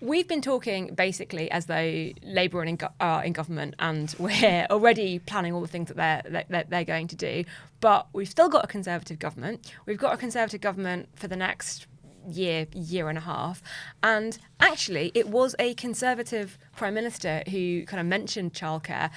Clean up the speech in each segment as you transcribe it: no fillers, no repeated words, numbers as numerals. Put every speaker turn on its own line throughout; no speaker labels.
We've been talking basically as though Labour are in government and we're already planning all the things that they're going to do. But we've still got a Conservative government. We've got a Conservative government for the next year and a half. And actually, it was a Conservative Prime Minister who kind of mentioned childcare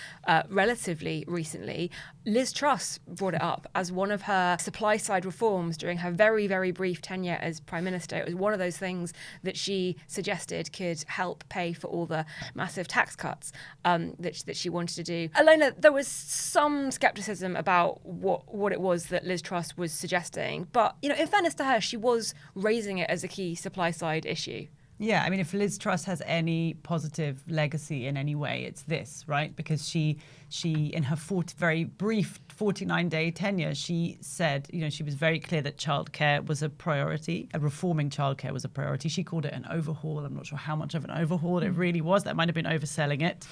relatively recently. Liz Truss brought it up as one of her supply side reforms during her very, very brief tenure as Prime Minister. It was one of those things that she suggested could help pay for all the massive tax cuts that she wanted to do. Alona, there was some scepticism about what it was that Liz Truss was suggesting. But, you know, in fairness to her, she was raising it as a key supply side issue.
Yeah, I mean, if Liz Truss has any positive legacy in any way, it's this, right? Because she in her very brief 49-day tenure, she said, you know, she was very clear that childcare was a priority, and reforming childcare was a priority. She called it an overhaul. I'm not sure how much of an overhaul it really was. That might have been overselling it.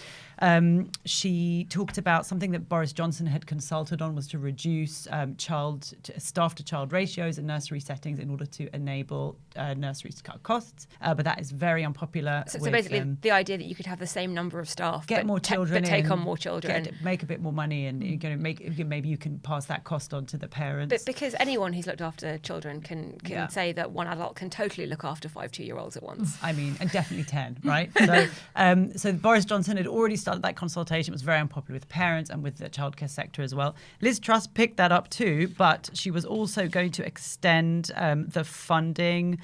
She talked about something that Boris Johnson had consulted on was to reduce staff-to-child ratios in nursery settings in order to enable nurseries to cut costs. But that is very unpopular.
So basically the idea that you could have the same number of staff,
get more children,
but take on more children.
Make a bit more money, and you're going to maybe you can pass that cost on to the parents.
But because anyone who's looked after children can say that one adult can totally look after 5 2-year-olds at once.
I mean, and definitely 10, right? So Boris Johnson had already started that consultation. It was very unpopular with parents and with the childcare sector as well. Liz Truss picked that up too, but she was also going to extend the funding,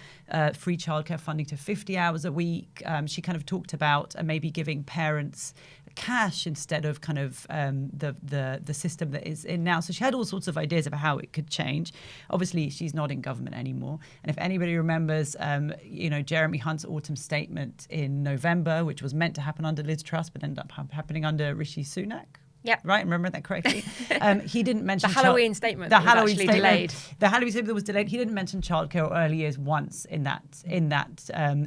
free childcare funding, to 50 hours a week. She kind of talked about maybe giving parents cash instead of kind of the system that is in now. So she had all sorts of ideas about how it could change. Obviously, she's not in government anymore. And if anybody remembers, Jeremy Hunt's autumn statement in November, which was meant to happen under Liz Truss, but ended up happening under Rishi Sunak.
Yeah,
right. Remember that correctly. He didn't mention
the Halloween statement.
The
that
Halloween
was actually
statement,
delayed.
The Halloween statement that was delayed. He didn't mention childcare or early years once in that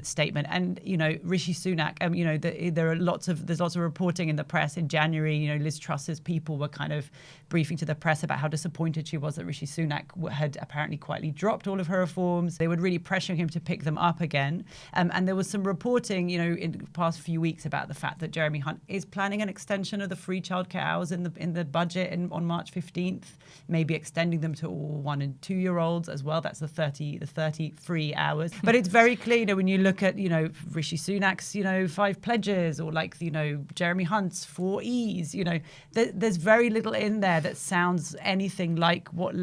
statement. And Rishi Sunak. There's lots of reporting in the press in January. Liz Truss's people were kind of briefing to the press about how disappointed she was that Rishi Sunak had apparently quietly dropped all of her reforms. They were really pressuring him to pick them up again. And there was some reporting, in the past few weeks about the fact that Jeremy Hunt is planning an extension of the free childcare hours in the budget on March 15th, maybe extending them to all 1 and 2-year-olds as well. That's the 30 free hours. But it's very clear, when you look at, Rishi Sunak's, 5 pledges, or like, Jeremy Hunt's 4 E's, there's very little in there that sounds anything like what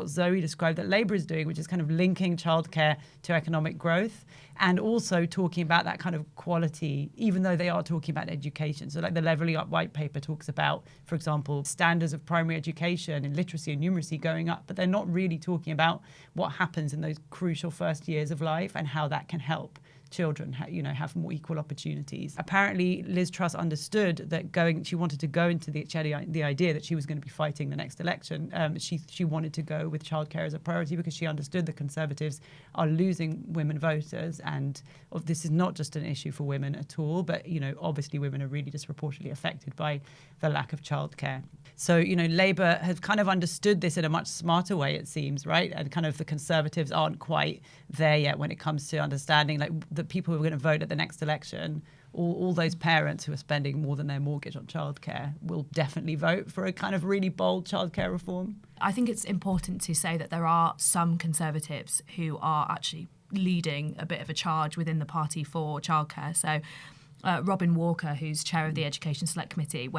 Zoe described that Labour is doing, which is kind of linking childcare to economic growth. And also talking about that kind of quality, even though they are talking about education. So like the Levelling Up white paper talks about, for example, standards of primary education and literacy and numeracy going up, but they're not really talking about what happens in those crucial first years of life and how that can help children, have more equal opportunities. Apparently, Liz Truss understood that she wanted to go into the idea that she was going to be fighting the next election. She wanted to go with childcare as a priority because she understood the Conservatives are losing women voters, and this is not just an issue for women at all, but obviously women are really disproportionately affected by the lack of childcare. So, Labour has kind of understood this in a much smarter way, it seems, right? And kind of the Conservatives aren't quite there yet when it comes to understanding, like, the people who are going to vote at the next election, all those parents who are spending more than their mortgage on childcare will definitely vote for a kind of really bold childcare reform.
I think it's important to say that there are some Conservatives who are actually leading a bit of a charge within the party for childcare. So Robin Walker, who's chair of the Education Select Committee,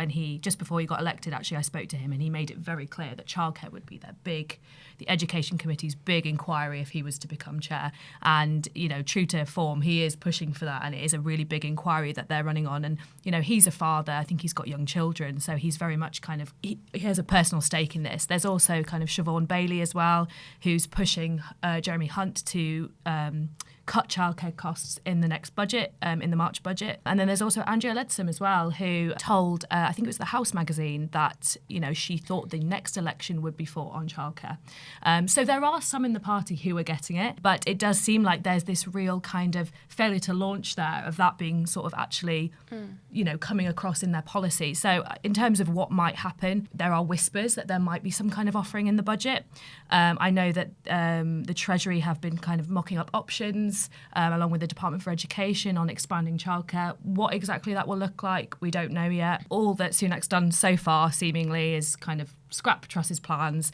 just before he got elected, actually, I spoke to him and he made it very clear that childcare would be the Education Committee's big inquiry if he was to become chair. And, true to form, he is pushing for that, and it is a really big inquiry that they're running on. And, he's a father. I think he's got young children, so he's very much he has a personal stake in this. There's also kind of Siobhan Bailey as well, who's pushing Jeremy Hunt to cut childcare costs in the next budget, in the March budget. And then there's also Andrea Leadsom as well, who told, I think it was the House magazine, that, she thought the next election would be fought on childcare. So there are some in the party who are getting it, but it does seem like there's this real kind of failure to launch there of that being sort of actually, coming across in their policy. So in terms of what might happen, there are whispers that there might be some kind of offering in the budget. I know that the Treasury have been kind of mocking up options plans, along with the Department for Education, on expanding childcare. What exactly that will look like, we don't know yet. All that Sunak's done so far, seemingly, is kind of scrap Truss's plans.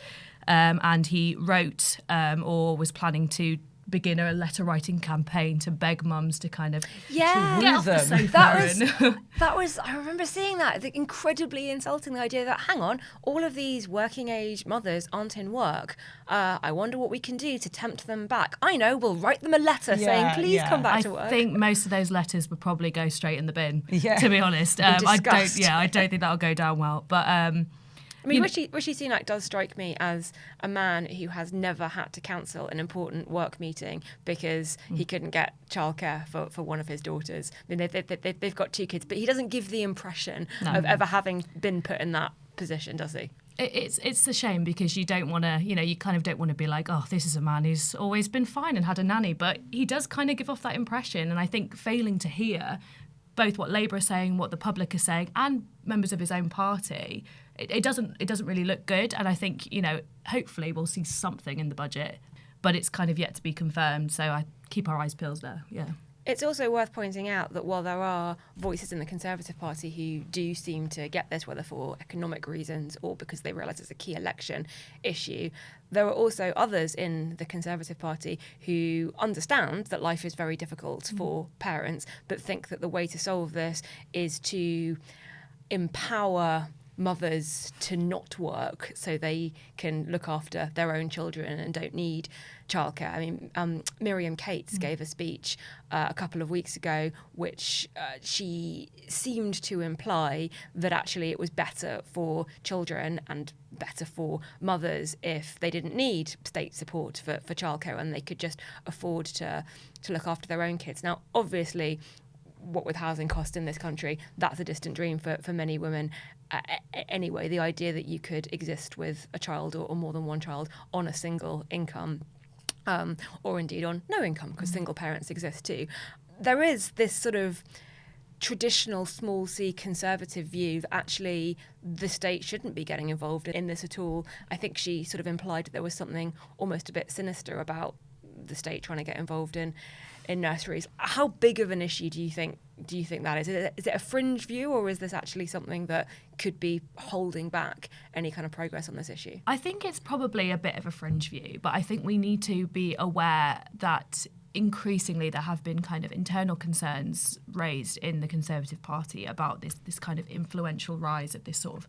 And he wrote or was planning to begin a letter writing campaign to beg mums to kind of get off the sofa.
I remember seeing that. The incredibly insulting, the idea that, hang on, all of these working age mothers aren't in work. I wonder what we can do to tempt them back. I know, we'll write them a letter saying, please come back to work.
I think most of those letters would probably go straight in the bin, to be honest. I don't think that'll go down well. But
I mean, Rishi Sunak does strike me as a man who has never had to cancel an important work meeting because he couldn't get childcare for one of his daughters. I mean, they've got 2 kids, but he doesn't give the impression of ever having been put in that position, does he?
It's a shame, because you don't want to, you kind of don't want to be like, oh, this is a man who's always been fine and had a nanny. But he does kind of give off that impression. And I think failing to hear both what Labour are saying, what the public are saying, and members of his own party, it doesn't really look good. And I think, hopefully we'll see something in the budget, but it's kind of yet to be confirmed. So I keep our eyes peeled there. Yeah.
It's also worth pointing out that while there are voices in the Conservative Party who do seem to get this, whether for economic reasons or because they realise it's a key election issue, there are also others in the Conservative Party who understand that life is very difficult for parents, but think that the way to solve this is to empower mothers to not work so they can look after their own children and don't need childcare. I mean, Miriam Cates gave a speech a couple of weeks ago which she seemed to imply that actually it was better for children and better for mothers if they didn't need state support for childcare and they could just afford to look after their own kids. Now, obviously, what with housing costs in this country, that's a distant dream for many women. Anyway, the idea that you could exist with a child or more than one child on a single income, or indeed on no income, because single parents exist too. There is this sort of traditional small c conservative view that actually the state shouldn't be getting involved in this at all. I think she sort of implied that there was something almost a bit sinister about the state trying to get involved in nurseries. How big of an issue do you think that is? Is it a fringe view, or is this actually something that could be holding back any kind of progress on this issue?
I think it's probably a bit of a fringe view, but I think we need to be aware that increasingly there have been kind of internal concerns raised in the Conservative Party about this kind of influential rise of this sort of,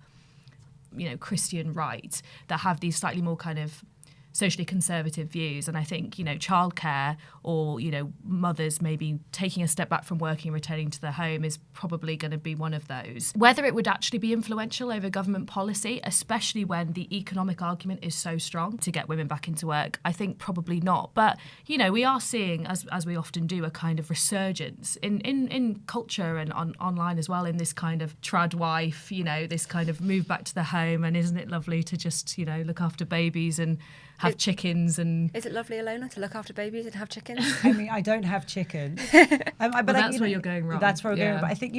Christian right that have these slightly more kind of socially conservative views. And I think, childcare or, mothers maybe taking a step back from working and returning to their home is probably going to be one of those. Whether it would actually be influential over government policy, especially when the economic argument is so strong to get women back into work, I think probably not. But, we are seeing, as we often do, a kind of resurgence in culture and online as well, in this kind of trad wife, this kind of move back to the home, and isn't it lovely to just, look after babies and have chickens. And
is it lovely, Alona, to look after babies and have chickens?
I mean, I don't have chickens.
But that's where you're going wrong.
That's where we're going wrong. But I think,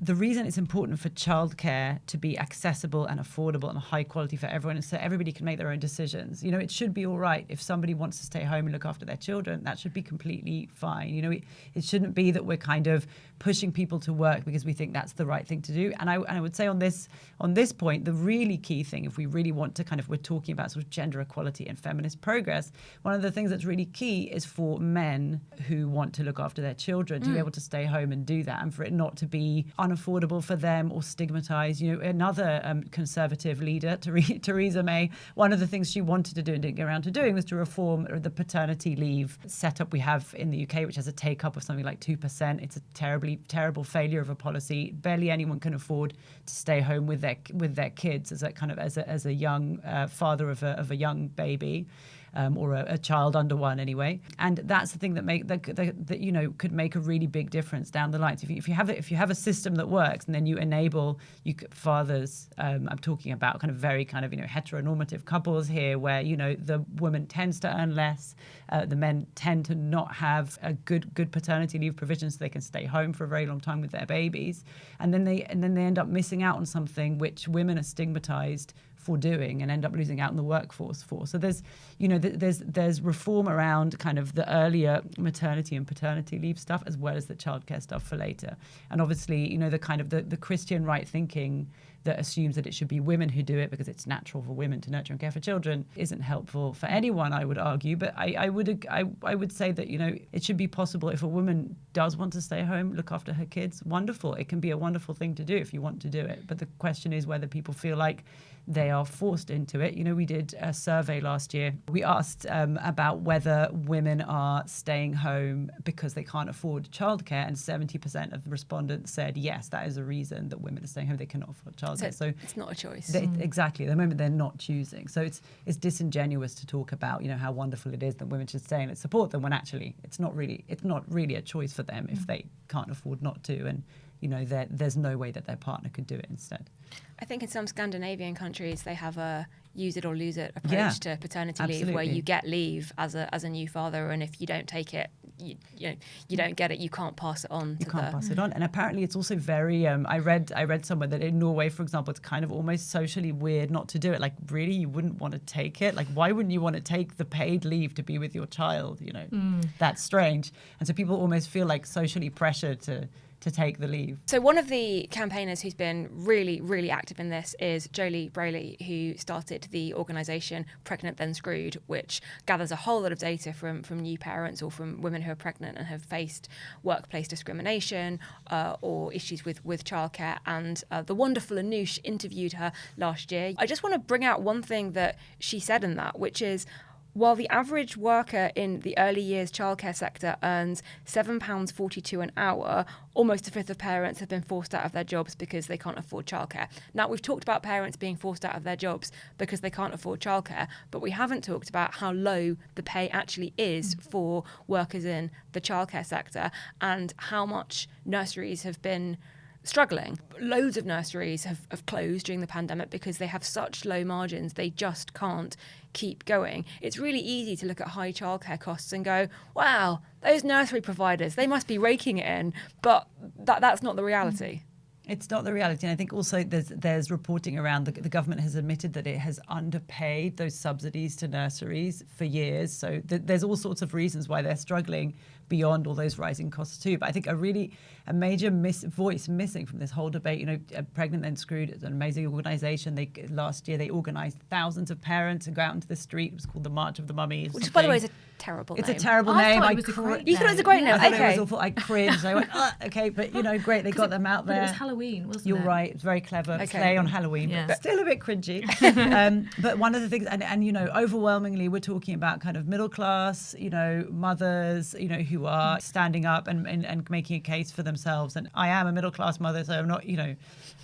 the reason it's important for childcare to be accessible and affordable and high quality for everyone is so everybody can make their own decisions. It should be all right if somebody wants to stay home and look after their children. That should be completely fine. It shouldn't be that we're kind of pushing people to work because we think that's the right thing to do. And I would say on this point, the really key thing, if we really want to we're talking about sort of gender equality and feminist progress, one of the things that's really key is for men who want to look after their children to be able to stay home and do that, and for it not to be unaffordable for them or stigmatized. Another conservative leader, Theresa May, one of the things she wanted to do and didn't get around to doing was to reform the paternity leave setup we have in the UK, which has a take-up of something like 2%. It's a terrible failure of a policy. Barely anyone can afford to stay home with their kids as a young father of a young baby. Or a child under one anyway, and that's the thing that could make a really big difference down the line. So if you have a system that works, and then you enable fathers, I'm talking about kind of very kind of heteronormative couples here, where the woman tends to earn less, the men tend to not have a good paternity leave provision, so they can stay home for a very long time with their babies, and then they end up missing out on something which women are stigmatized for doing and end up losing out in the workforce for. So there's, you know, there's reform around kind of the earlier maternity and paternity leave stuff, as well as the childcare stuff for later. And obviously, you know, the kind of the Christian right thinking that assumes that it should be women who do it because it's natural for women to nurture and care for children isn't helpful for anyone, I would argue. But I would say that, you know, it should be possible if a woman does want to stay home, look after her kids, wonderful. It can be a wonderful thing to do if you want to do it. But the question is whether people feel like they are forced into it. You know, we did a survey last year. We asked about whether women are staying home because they can't afford childcare, and 70% of the respondents said yes, that is a reason that women are staying home. They cannot afford childcare. So it's
not a choice.
Exactly. At the moment, they're not choosing. So it's disingenuous to talk about, you know, how wonderful it is that women should stay and let's support them, when actually it's not really a choice for them if they can't afford not to. And you know, there's no way that their partner could do it instead.
I think in some Scandinavian countries they have a use it or lose it approach to paternity leave, where you get leave as a new father, and if you don't take it, you don't get it. You can't pass it on.
You can't pass it on. And apparently, it's also very. I read somewhere that in Norway, for example, it's kind of almost socially weird not to do it. Like, really, you wouldn't want to take it. Like, why wouldn't you want to take the paid leave to be with your child? You know, that's strange. And so people almost feel like socially pressured to take the leave.
So one of the campaigners who's been really, really active in this is Jolie Brayley, who started the organisation Pregnant Then Screwed, which gathers a whole lot of data from new parents or from women who are pregnant and have faced workplace discrimination or issues with childcare. And the wonderful Anoush interviewed her last year. I just want to bring out one thing that she said in that, which is, while the average worker in the early years childcare sector earns £7.42 an hour, almost a fifth of parents have been forced out of their jobs because they can't afford childcare. Now, we've talked about parents being forced out of their jobs because they can't afford childcare, but we haven't talked about how low the pay actually is for workers in the childcare sector and how much nurseries have been struggling. Loads of nurseries have closed during the pandemic because they have such low margins, they just can't keep going. It's really easy to look at high childcare costs and go, wow, those nursery providers, they must be raking it in. But that's not the reality.
It's not the reality. And I think also there's reporting around the government has admitted that it has underpaid those subsidies to nurseries for years. So there's all sorts of reasons why they're struggling beyond all those rising costs too. But I think a major voice missing from this whole debate, you know, Pregnant Then Screwed is an amazing organisation. Last year they organised thousands of parents to go out into the street. It was called the March of the Mummies.
Which, by the way, is a terrible name.
It's a terrible name.
You thought it was a great name.
I thought
it was awful. I cringed. I went, okay, but you know, great. They got them out there.
But it was Halloween, wasn't it?
You're right. It's very clever. Play on Halloween, but still a bit cringy. But one of the things, and you know, overwhelmingly, we're talking about kind of middle class, you know, mothers, you know, who are standing up and making a case for themselves. And I am a middle class mother, so I'm not, you know,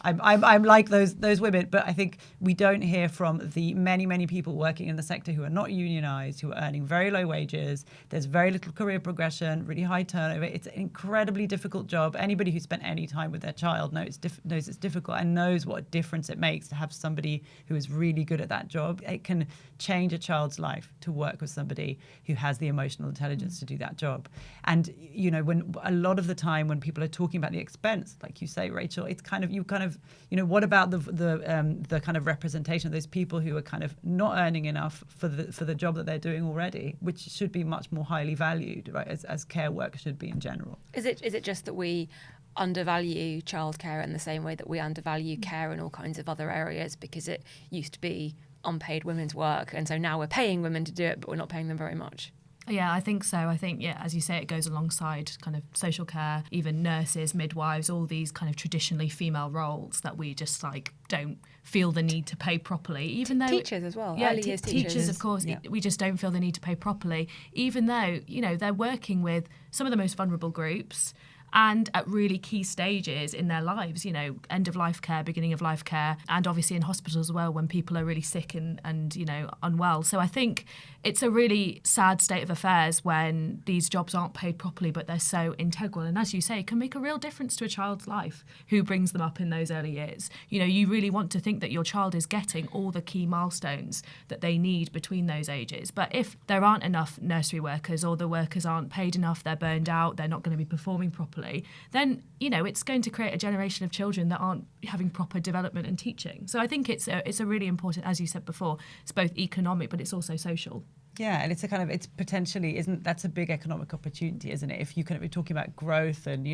I'm like those women. But I think we don't hear from the many people working in the sector who are not unionised, who are earning very low wages. There's very little career progression, really high turnover. It's an incredibly difficult job. Anybody who spent any time with their child knows it's difficult and knows what a difference it makes to have somebody who is really good at that job. It can change a child's life to work with somebody who has the emotional intelligence to do that job. And you know, when a lot of the time when people are talking about the expense, like you say, Rachel, it's kind of you know, what about the kind of representation of those people who are kind of not earning enough for the job that they're doing already, which should be much more highly valued, right, as care work should be in general.
Is it just that we undervalue childcare in the same way that we undervalue care in all kinds of other areas, because it used to be unpaid women's work, and so now we're paying women to do it, but we're not paying them very much?
Yeah, I think so. I think, as you say, it goes alongside kind of social care, even nurses, midwives, all these kind of traditionally female roles that we just like don't feel the need to pay properly, even though
teachers as well.
Yeah,
early years
teachers, of course.
Yeah.
We just don't feel the need to pay properly, even though, you know, they're working with some of the most vulnerable groups and at really key stages in their lives, you know, end of life care, beginning of life care, and obviously in hospitals as well when people are really sick and you know, unwell. So I think it's a really sad state of affairs when these jobs aren't paid properly, but they're so integral. And as you say, it can make a real difference to a child's life who brings them up in those early years. You know, you really want to think that your child is getting all the key milestones that they need between those ages. But if there aren't enough nursery workers or the workers aren't paid enough, they're burned out, they're not going to be performing properly, properly, then, it's going to create a generation of children that aren't having proper development and teaching. So I think it's a really important, as you said before, it's both economic, but it's also social.
Yeah, and it's potentially, that's a big economic opportunity, isn't it? If you we're talking about growth and,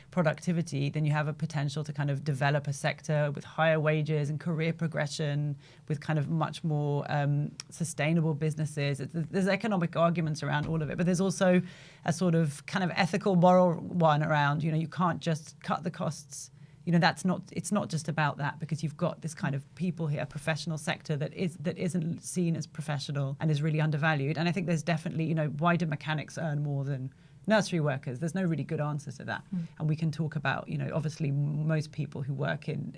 productivity, then you have a potential to kind of develop a sector with higher wages and career progression, with kind of much more sustainable businesses. There's economic arguments around all of it, but there's also a sort of kind of ethical, moral one around, you can't just cut the costs. It's not just about that, because you've got this kind of people here, professional sector that isn't seen as professional and is really undervalued. And I think there's definitely, why do mechanics earn more than nursery workers? There's no really good answer to that. And we can talk about, obviously most people who work in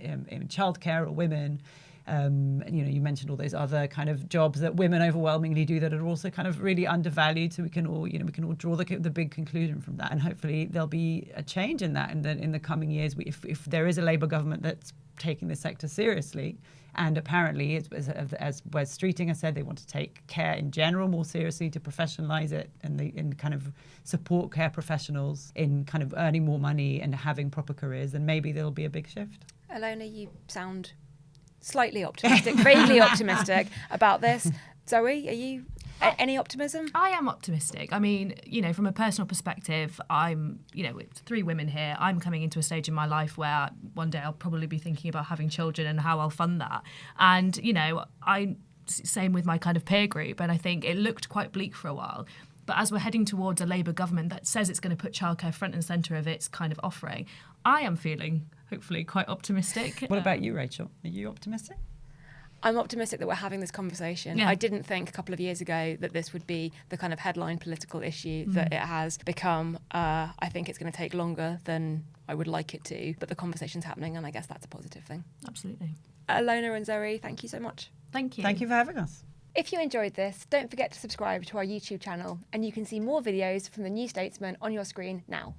childcare or women. You mentioned all those other kind of jobs that women overwhelmingly do that are also kind of really undervalued. So we can all draw the big conclusion from that, and hopefully there'll be a change in that in the coming years. If there is a Labour government that's taking this sector seriously, and apparently, as Wes Streeting has said, they want to take care in general more seriously, to professionalise it and kind of support care professionals in kind of earning more money and having proper careers, then maybe there'll be a big shift.
Alona, you sound slightly optimistic, vaguely optimistic about this. Zoe, are you any optimism?
I am optimistic. I mean, from a personal perspective, I'm, it's 3 women here. I'm coming into a stage in my life where one day I'll probably be thinking about having children and how I'll fund that. And, same with my kind of peer group. And I think it looked quite bleak for a while. But as we're heading towards a Labour government that says it's going to put childcare front and centre of its kind of offering, I am feeling, hopefully, quite optimistic.
What about you, Rachel? Are you optimistic?
I'm optimistic that we're having this conversation.
Yeah.
I didn't think a couple of years ago that this would be the kind of headline political issue that it has become. I think it's going to take longer than I would like it to, but the conversation's happening, and I guess that's a positive thing.
Absolutely.
Alona and Zoe, thank you so much.
Thank you.
Thank you for having us.
If you enjoyed this, don't forget to subscribe to our YouTube channel, and you can see more videos from the New Statesman on your screen now.